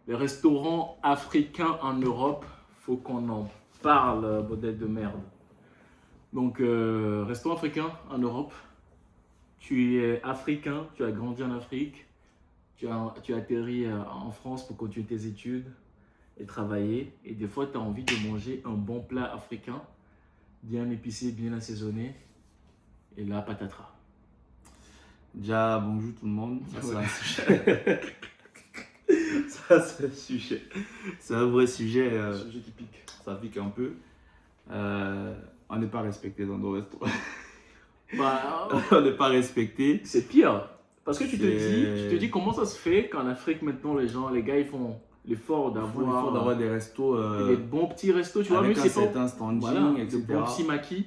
Les restaurants africains en Europe, faut qu'on en parle, modèle de merde. Donc, restaurant africain en Europe, tu es africain, tu as grandi en Afrique, tu as atterri en France pour continuer tes études et travailler. Et des fois, tu as envie de manger un bon plat africain, bien épicé, bien assaisonné. Et là, patatras. Déjà, bonjour tout le monde. Ça, c'est Ouais. un sujet. Ça, c'est un sujet. C'est un vrai sujet. Sujet typique. Ça pique un peu. On n'est pas respecté dans nos restaurants. Bah, On n'est pas respecté. c'est pire. Parce que tu C'est- te dis comment ça se fait qu'en Afrique, maintenant, les gars, ils font l'effort Il faut d'avoir des restos des bons petits restos, tu vois, avec même un si c'est pas. certain standing, Voilà, etc. de bons petits maquis.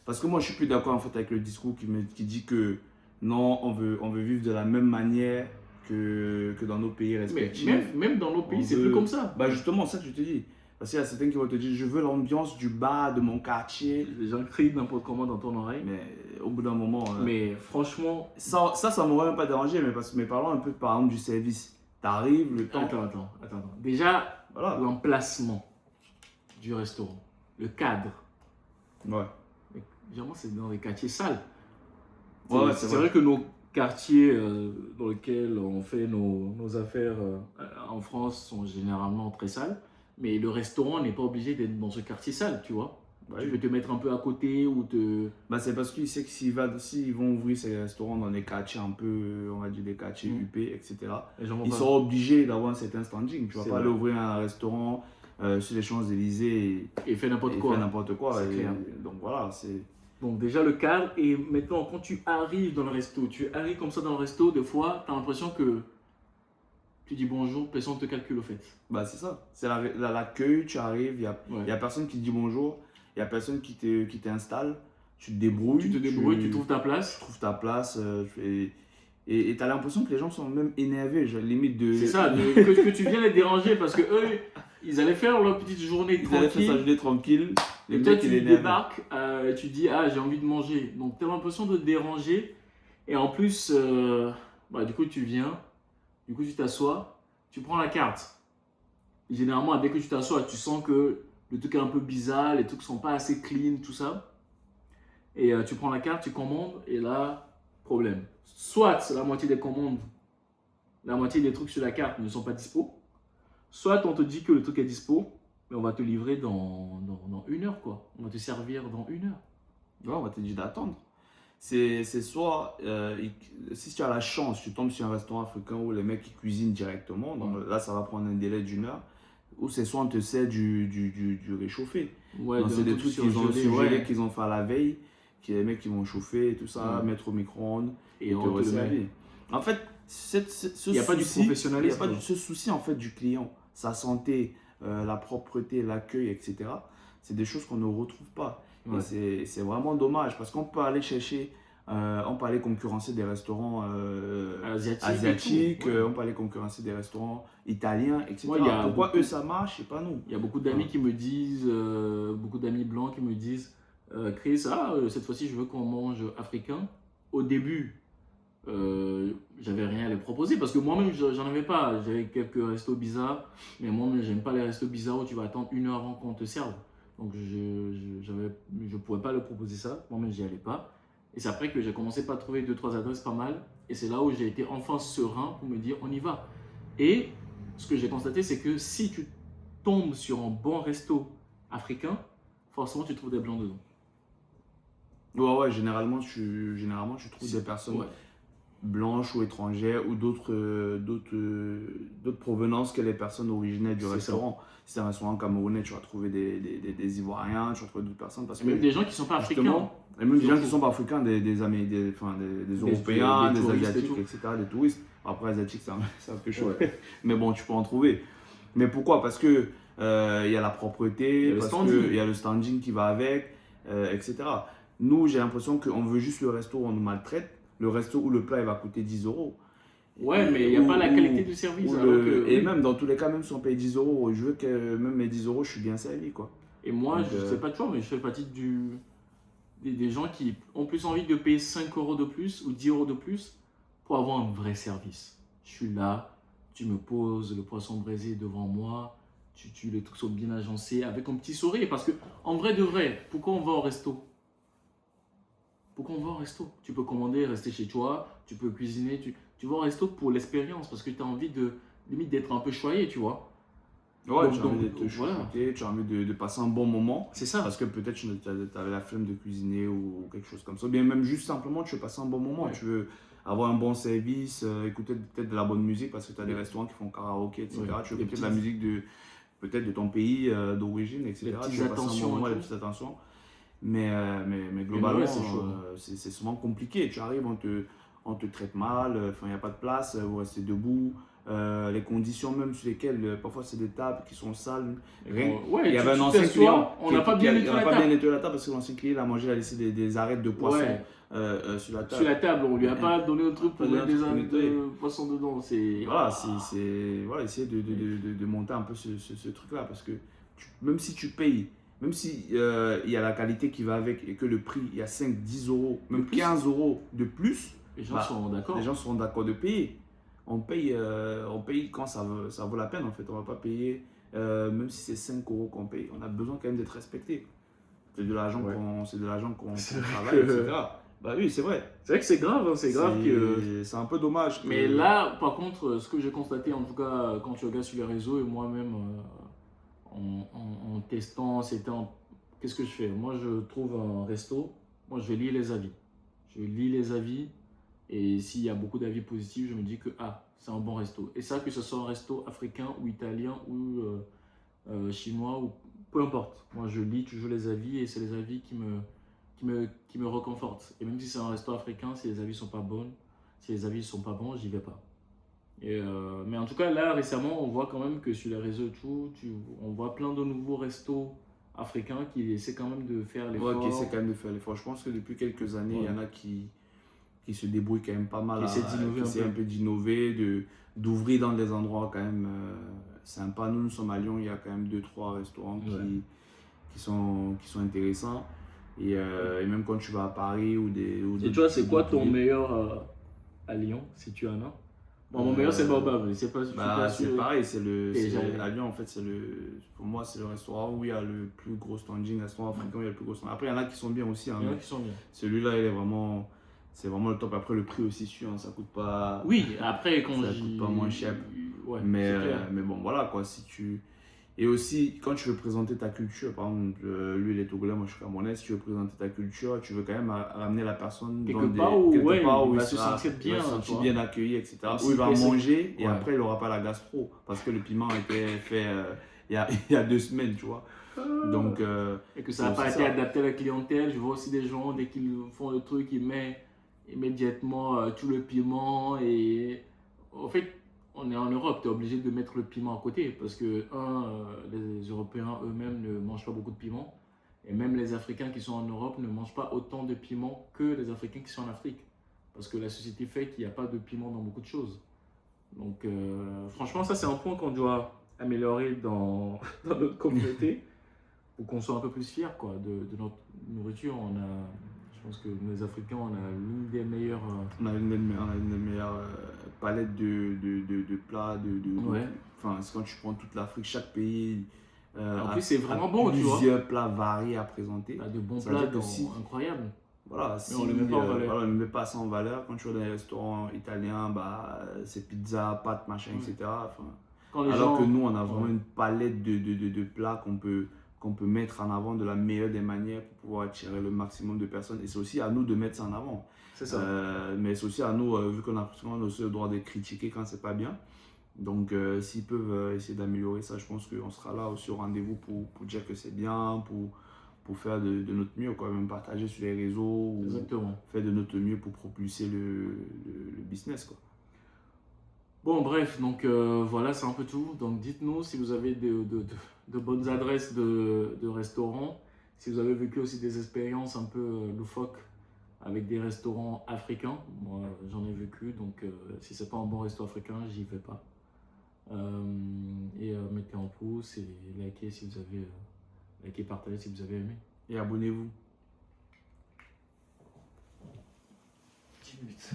Parce que moi, je suis plus d'accord en fait avec le discours qui dit que non, on veut vivre de la même manière que dans nos pays Mais respectifs. même dans nos On pays, c'est veut- plus comme ça. Bah justement, ça que je te dis. Parce qu'il y a certains qui vont te dire, je veux l'ambiance du bar de mon quartier. Les gens crient n'importe comment dans ton oreille. Mais au bout d'un moment, Mais franchement, ça m'aurait même pas dérangé. Mais parlons un peu par exemple du service. T'arrives, le temps. attends. Déjà, Voilà. l'emplacement du restaurant, le cadre. Ouais. Généralement, c'est dans les quartiers sales. Ouais, C'est vrai que nos quartiers dans lesquels on fait nos affaires en France sont généralement très sales. Mais le restaurant n'est pas obligé d'être dans ce quartier sale, tu vois. Bah, Tu oui. peux te mettre un peu à côté ou te... Bah, c'est parce qu'il sait que s'ils vont ouvrir ces restaurants dans des quartiers un peu, on va dire des quartiers huppés, etc., Les gens vont ils pas- sont obligés d'avoir un certain standing. Tu vas C'est pas vrai. aller ouvrir un restaurant sur les Champs-Élysées Et fait n'importe et quoi. faire n'importe quoi. C'est clair. Donc voilà, c'est. Donc déjà le cadre, et maintenant quand tu arrives dans le resto, tu arrives comme ça dans le resto, des fois tu as l'impression que tu dis bonjour, personne ne te calcule au fait. Bah, c'est ça. C'est l'accueil, tu arrives, il Ouais. y a personne qui te dit bonjour, il y a personne qui t'installe, tu te débrouilles. Tu te débrouilles, tu trouves ta place. Tu trouves ta place. Et tu as l'impression que les gens sont même énervés, genre, limite de. C'est ça, que tu viens les déranger parce que eux, ils allaient faire leur petite journée Ils allaient faire sa tranquille. journée tranquille. Et Le toi, mec, il est tu énervé. débarques et tu dis ah j'ai envie de manger. Donc tu as l'impression de te déranger. Et en plus, du coup tu viens, du coup tu t'assois, tu prends la carte. Et généralement, dès que tu t'assois, tu sens que le truc est un peu bizarre, les trucs sont pas assez clean, tout ça. Et tu prends la carte, tu commandes, et là, problème. Soit la moitié des commandes, la moitié des trucs sur la carte ne sont pas dispo. Soit on te dit que le truc est dispo, mais on va te livrer dans 1 heure, quoi. On va te servir dans 1 heure. Ouais, on va te dire d'attendre. C'est soit, si tu as la chance, tu tombes sur un restaurant africain où les mecs ils cuisinent directement, donc là ça va prendre un délai d'1 heure, ou c'est soit on te sert du réchauffé. Ouais, Donc, c'est des trucs qu'ils ont surgelés, ouais. qu'ils ont fait à la veille, que les mecs qui vont chauffer et tout ça, Ouais. mettre au micro-ondes Et et on te te le met. resservir. En fait, Il y a pas du professionnalisme, Il n'y a pas quoi. ce souci en fait du client, sa santé, la propreté, l'accueil, etc. C'est des choses qu'on ne retrouve pas. Ouais. Et c'est vraiment dommage parce qu'on peut aller chercher, on peut aller concurrencer des restaurants asiatiques, et tout, ouais. on peut aller concurrencer des restaurants italiens, etc. Moi, il y a Pourquoi beaucoup- eux ça marche et pas nous? Il y a beaucoup d'amis qui me disent, beaucoup d'amis blancs qui me disent, Chris, cette fois-ci je veux qu'on mange africain. Au début, j'avais rien à les proposer parce que moi-même j'en avais pas. J'avais quelques restos bizarres, mais moi-même j'aime pas les restos bizarres où tu vas attendre 1 heure avant qu'on te serve. Donc je pouvais pas leur proposer ça. Moi-même j'y allais pas. Et c'est après que j'ai commencé par trouver 2-3 adresses pas mal. Et c'est là où j'ai été enfin serein pour me dire on y va. Et ce que j'ai constaté, c'est que si tu tombes sur un bon resto africain, forcément tu trouves des blancs dedans. Ouais, généralement tu trouves des personnes Ouais. blanches ou étrangères ou d'autres provenances que les personnes originaires du C'est restaurant. Si c'est un restaurant camerounais, tu vas trouver des Ivoiriens, tu vas trouver d'autres personnes. Parce Et même que, des gens qui sont pas africains. justement, et même des gens qui Surtout. sont pas africains, des Européens, des des touristes et Asiatiques, tout. etc., des touristes. Après, Asiatiques, c'est un peu chaud. Ouais. Mais bon, tu peux en trouver. Mais pourquoi? Parce que il y a la propreté, Il y a le parce standing. qu'il y a le standing qui va avec, etc. Nous, j'ai l'impression qu'on veut juste le resto où on nous maltraite, le resto où le plat il va coûter 10 euros. Ouais, mais il n'y a pas la qualité du service. Ou alors que- et même dans tous les cas, même si on paye 10 euros, je veux que même mes 10 euros, je suis bien servi, quoi. Et moi, Donc, je sais pas toi, mais je fais partie des gens qui ont plus envie de payer 5 euros de plus ou 10 euros de plus pour avoir un vrai service. Je suis là, tu me poses le poisson braisé devant moi, les trucs sont bien agencés, avec un petit sourire. Parce que, en vrai de vrai, pourquoi on va au resto? Pourquoi on va au resto? Tu peux commander, rester chez toi, tu peux cuisiner, tu vas au resto pour l'expérience, parce que tu as envie de, limite, d'être un peu choyé, tu vois. Ouais, tu as envie Donc d'être voilà, chouchouté, tu as envie de passer un bon moment. c'est ça. Parce que peut-être tu avais la flemme de cuisiner ou quelque chose comme ça. Ou bien même juste simplement, tu veux passer un bon moment. Ouais. Tu veux avoir un bon service, écouter peut-être de la bonne musique parce que tu as des restaurants qui font karaoké, etc. Ouais. Tu veux Des écouter de la petites- musique peut-être de ton pays d'origine, etc. Les petites Tu veux passer un bon attentions moment, et les tout. petites attentions. Mais Mais globalement, ouais, c'est chaud. c'est souvent compliqué. Tu arrives, on te traite mal, il n'y a pas de place, vous restez debout. Les conditions même sur lesquelles, parfois c'est des tables qui sont sales. Ouais, Il y avait un tu ancien client t'assois, on n'a pas bien nettoyé la table. nettoyé la table parce que l'ancien client il a mangé, il a laissé des arêtes de poisson Ouais, sur la sur table. la table, on lui a pas donné un truc Pas pour donné mettre un des truc pour arêtes nettoyer. de poisson dedans. C'est. Voilà, voilà, essayer de monter un peu ce truc-là parce que même si tu payes, même si il y a la qualité qui va avec et que le prix, il y a 5, 10 euros, même 15 euros de plus, Les gens bah, sont d'accord. les gens seront d'accord de payer. On paye quand ça vaut la peine en fait. On ne va pas payer, même si c'est 5 euros qu'on paye. On a besoin quand même d'être respecté. C'est de l'argent Ouais. qu'on C'est vrai travaille, que- etc. Bah oui, c'est vrai. C'est vrai que c'est grave, hein, c'est grave que. C'est un peu dommage. Mais là, par contre, ce que j'ai constaté, en tout cas, quand tu regardes sur les réseaux et moi-même, en testant, qu'est-ce que je fais? Moi, je trouve un resto, moi, je lis les avis. Je lis les avis et s'il y a beaucoup d'avis positifs, je me dis que c'est un bon resto. Et ça, que ce soit un resto africain ou italien ou chinois ou peu importe. Moi, je lis toujours les avis et c'est les avis qui me réconfortent. Et même si c'est un resto africain, si les avis sont pas bons, si les avis sont pas bons, j'y vais pas. Mais en tout cas, là, récemment, on voit quand même que sur les réseaux et tout, on voit plein de nouveaux restos africains qui essaient quand même de faire l'effort. Ouais, qui essaie quand même de faire l'effort. Je pense que depuis quelques années, il y en a qui se débrouillent quand même pas mal, Qui essaient d'innover qui essaient un peu d'innover, d'ouvrir dans des endroits quand même sympas. Nous sommes à Lyon, il y a quand même 2-3 restaurants qui sont intéressants. Et même quand tu vas à Paris Et tu vois, c'est quoi ton meilleur à Lyon, si tu en as? Bon, mon meilleur, c'est Baobab, mais c'est pas, je suis pas sûr. C'est pareil, jamais. à Lyon, en fait, pour moi, c'est le restaurant où il y a le plus gros standing, le restaurant africain où il y a le plus gros standing. Après, il y en a qui sont bien aussi. Hein, Il y en a qui sont bien. celui-là, c'est vraiment le top. Après, le prix aussi suit, hein, ça coûte pas. Oui, après, quand ça coûte pas moins cher. Ouais, mais bon, voilà quoi. Et aussi, quand tu veux présenter ta culture, par exemple, lui il est togolais, moi je suis camerounais, si tu veux présenter ta culture, tu veux quand même ramener la personne quelque part où il va il se sentir bien, il va se sentir toi. bien accueilli, etc. Même Où s'il il va paie ses- manger et Ouais. après il n'aura pas la gastro parce que le piment a été fait il y a 2 semaines, tu vois. Donc, Et que ça n'a c'est pas aussi été ça. adapté à la clientèle. Je vois aussi des gens, dès qu'ils font le truc, ils mettent immédiatement tout le piment. Et en fait, on est en Europe, tu es obligé de mettre le piment à côté. Parce que, les Européens eux-mêmes ne mangent pas beaucoup de piment. Et même les Africains qui sont en Europe ne mangent pas autant de piment que les Africains qui sont en Afrique. Parce que la société fait qu'il n'y a pas de piment dans beaucoup de choses. Donc, franchement, ça, c'est un point qu'on doit améliorer dans notre communauté pour qu'on soit un peu plus fiers quoi, de notre nourriture. Je pense que les Africains, on a l'une des meilleures. On a une des meilleures palettes de plats. Ouais. Enfin, c'est quand tu prends toute l'Afrique, chaque pays En a, plus, c'est vraiment bon, tu vois. plusieurs plats variés à présenter. T'as de bons Ça veut plats dire que si- incroyables. Voilà, Mais on ne le met pas en valeur. voilà, on ne met pas ça en valeur. Quand tu vas dans les restaurants italiens, bah, c'est pizza, pâtes, machin, Ouais. etc. Enfin, Quand les alors gens... que nous, on a vraiment Ouais. une palette de plats qu'on peut mettre en avant de la meilleure des manières pour pouvoir attirer le maximum de personnes. Et c'est aussi à nous de mettre ça en avant. C'est ça. Mais c'est aussi à nous, vu qu'on a souvent aussi le droit de critiquer quand c'est pas bien. Donc, s'ils peuvent essayer d'améliorer ça, je pense qu'on sera là aussi au rendez-vous pour dire que c'est bien, pour faire de notre mieux, quoi. Même partager sur les réseaux ou Exactement. faire de notre mieux pour propulser le business, quoi. Bon, bref, donc voilà, c'est un peu tout. Donc, dites-nous si vous avez de bonnes adresses de restaurants, si vous avez vécu aussi des expériences un peu loufoques avec des restaurants africains. Moi, j'en ai vécu, donc si c'est pas un bon resto africain, j'y vais pas. Mettez en pouce et likez si vous avez likez, partagez si vous avez aimé. Et abonnez-vous. 10 minutes.